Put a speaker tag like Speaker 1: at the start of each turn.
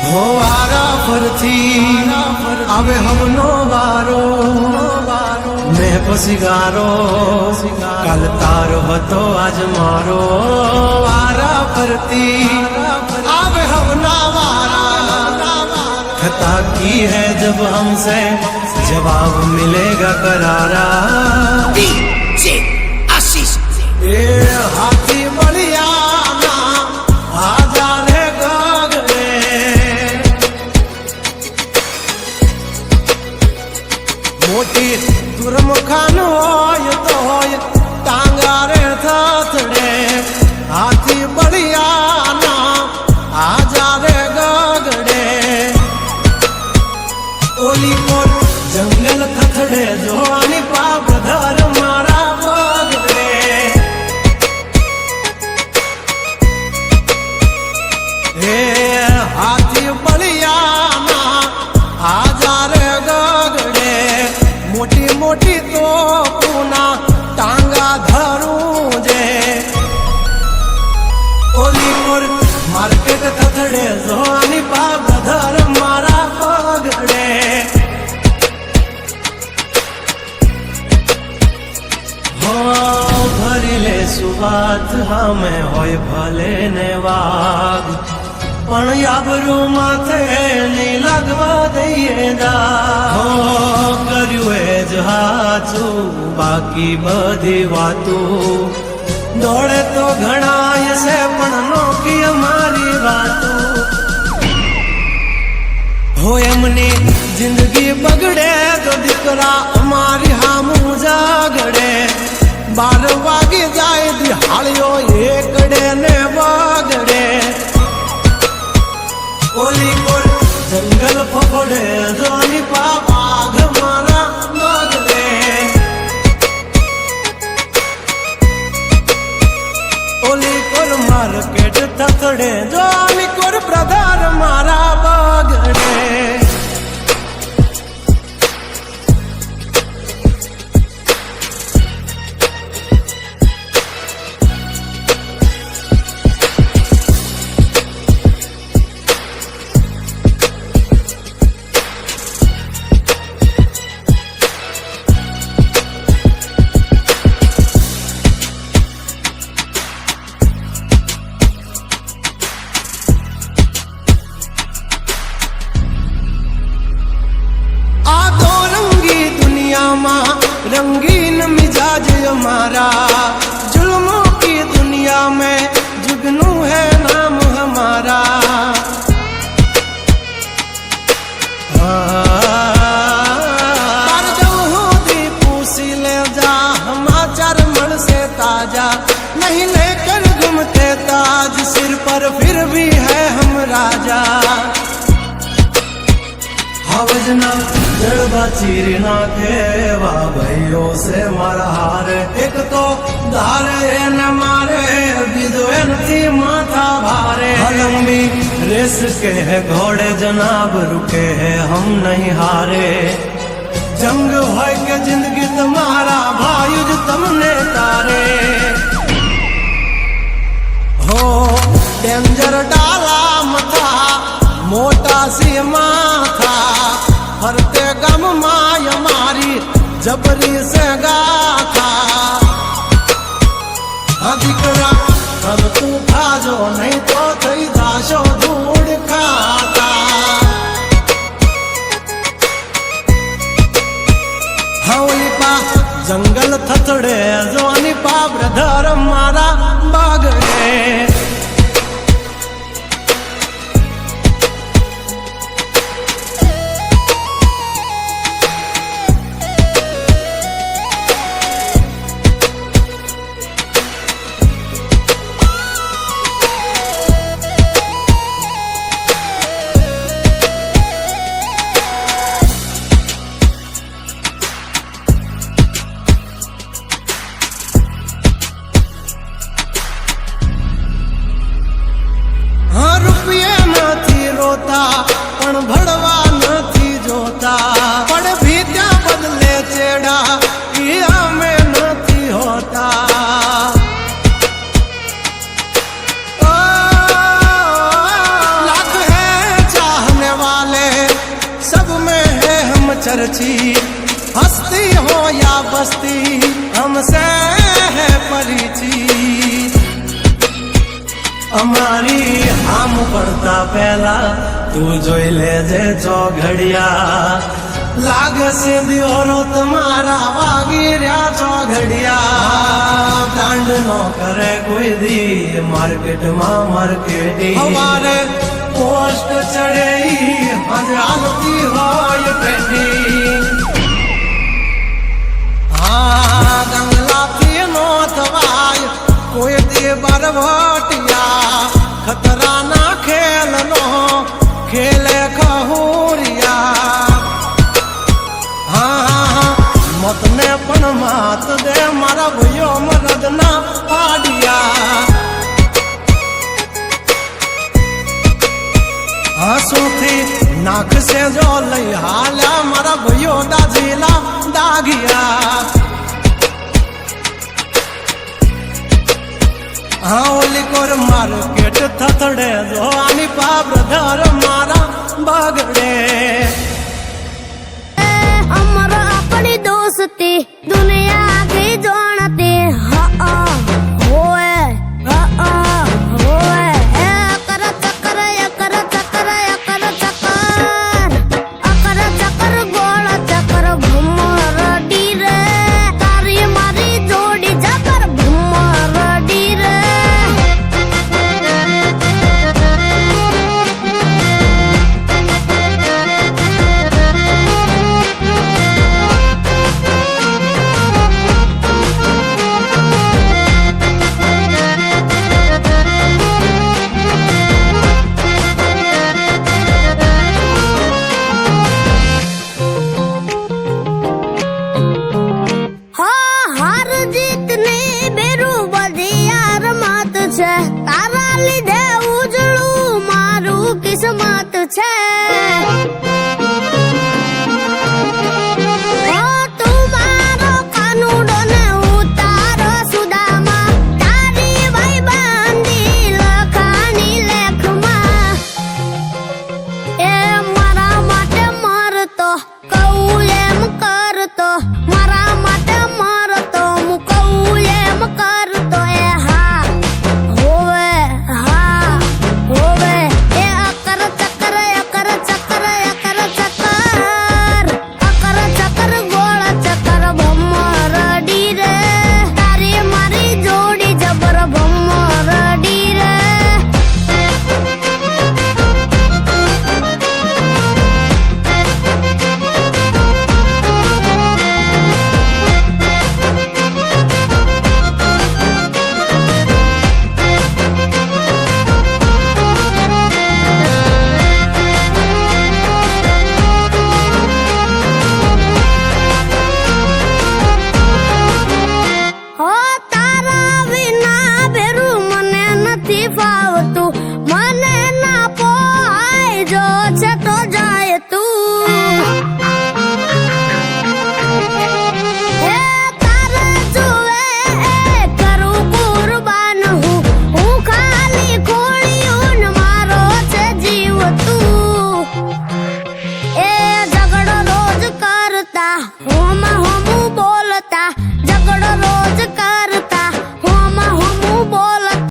Speaker 1: हो वारा फरथी आवे हमनो वारो मैं पसिगारो काल तारो हतो आज मारो वारा फरती आवे हमना वारा खता की है जब हमसे जवाब मिलेगा करारा आशीष हाथी बलिया मोटी दुर्मुखान होय तो होय टांगारे थथड़े हाथी बढ़िया ना आजा रे गगड़े ओली कोट जंगल थथड़े जोनी पाप धर मारा बगड़े हे हाथी बढ़िया ना आजा रे गगड़े मोटी मोटी तो पूना टांगा धरू जे ओली मोर मार्केट थथड़े जोनी पाप धर मारा पगड़े हो भरी ले सुबात हमें होय भले ने वाग पण याबरू माथे नहीं लगवा दઈએ દા હો કર્યું એ જ હાચું બાકી બધી વાતું દોડે તો ઘણાય છે પણ નોકી અમારી વાતું હો એમની જિંદગી બગડે તો દીકરા અમારી હામું જાગડે 12 વાગે જાય દિહાળીઓ એકડે ને બગડે ओली कोल जंगल फफड़े जोनी पाग मारा मगड़े ओली कोल मार्केट थथड़े जोनी कोल प्रधान मारा बगड़े रंगीन मिजाज हमारा जुल्मों की दुनिया में जुगनू है नाम हमारा पूसी ले जा समाचार मन से ताजा नहीं लेकर घूमते ताज सिर पर फिर भी है हम राजा हवजना जड़बा चीरी नाखे वाह भाइयों से मारा हार एक तो धारे न मारे बीजो थी माथा भारे लंबी रेस के है घोड़े जनाब रुके हैं हम नहीं हारे जंग है के जिंदगी तुम्हारा भाई जो तुमने तारे हो डेंजर डाला मथा मोटा सी माथा फरते गम माय मारी जबरी से गाथा अधिकरा अब तू खाजो नहीं तो थई दाशो धूड़ खाता हवली पा जंगल थथड़े जोनी पा ब्रदर मारा बागड़े पण भड़वा नहीं जोता पण भी त्या बदले चेड़ा किया में नहीं होता लाख है चाह चर्ची हस्ती हो या बस्ती हमसे है परिचित અમારી આમ પડતા પહેલા તું જોઈ લેજે ચોઘડિયા લાગે છે દિયોરો તમારા વાગી રહ્યા ચોઘડિયા દાંડ નો કરે કોઈ દી માર્કેટમાં માર્કેટિંગ અમારે પોસ્ટ ચડે હાલતી હોય પેટી હા ગંગલાથી નો થવાય કોઈ દી બરવટિયા ખતરાના ખેલ નો ખેલે ખહુરિયા હા મતને પણ માત દે મારા ભાઈઓ મરદના પાડિયા હસુથી નાખશે જો લઈ હાલ્યા મારા ભાઈઓ દાજીલા દાગિયા હા ઓલી કોર માર્કેટ થથડે જો આની પાબ્રધર મારા બગડે
Speaker 2: અમારા આપણી દોસ્તી દુનિયા આખી જાણતી હોવે હોવે કર ચક્કર કર ચક્કર કર ચક્કર અકર ચક્કર ગોળ ચક્કર ભમર ડીરે તારી મારી જોડી ચક્કર ભમર ડીરે હાર જીત ને બેરું બધી યાર માત છે તારા લીધે ઉજળું મારું કિસ્મત છે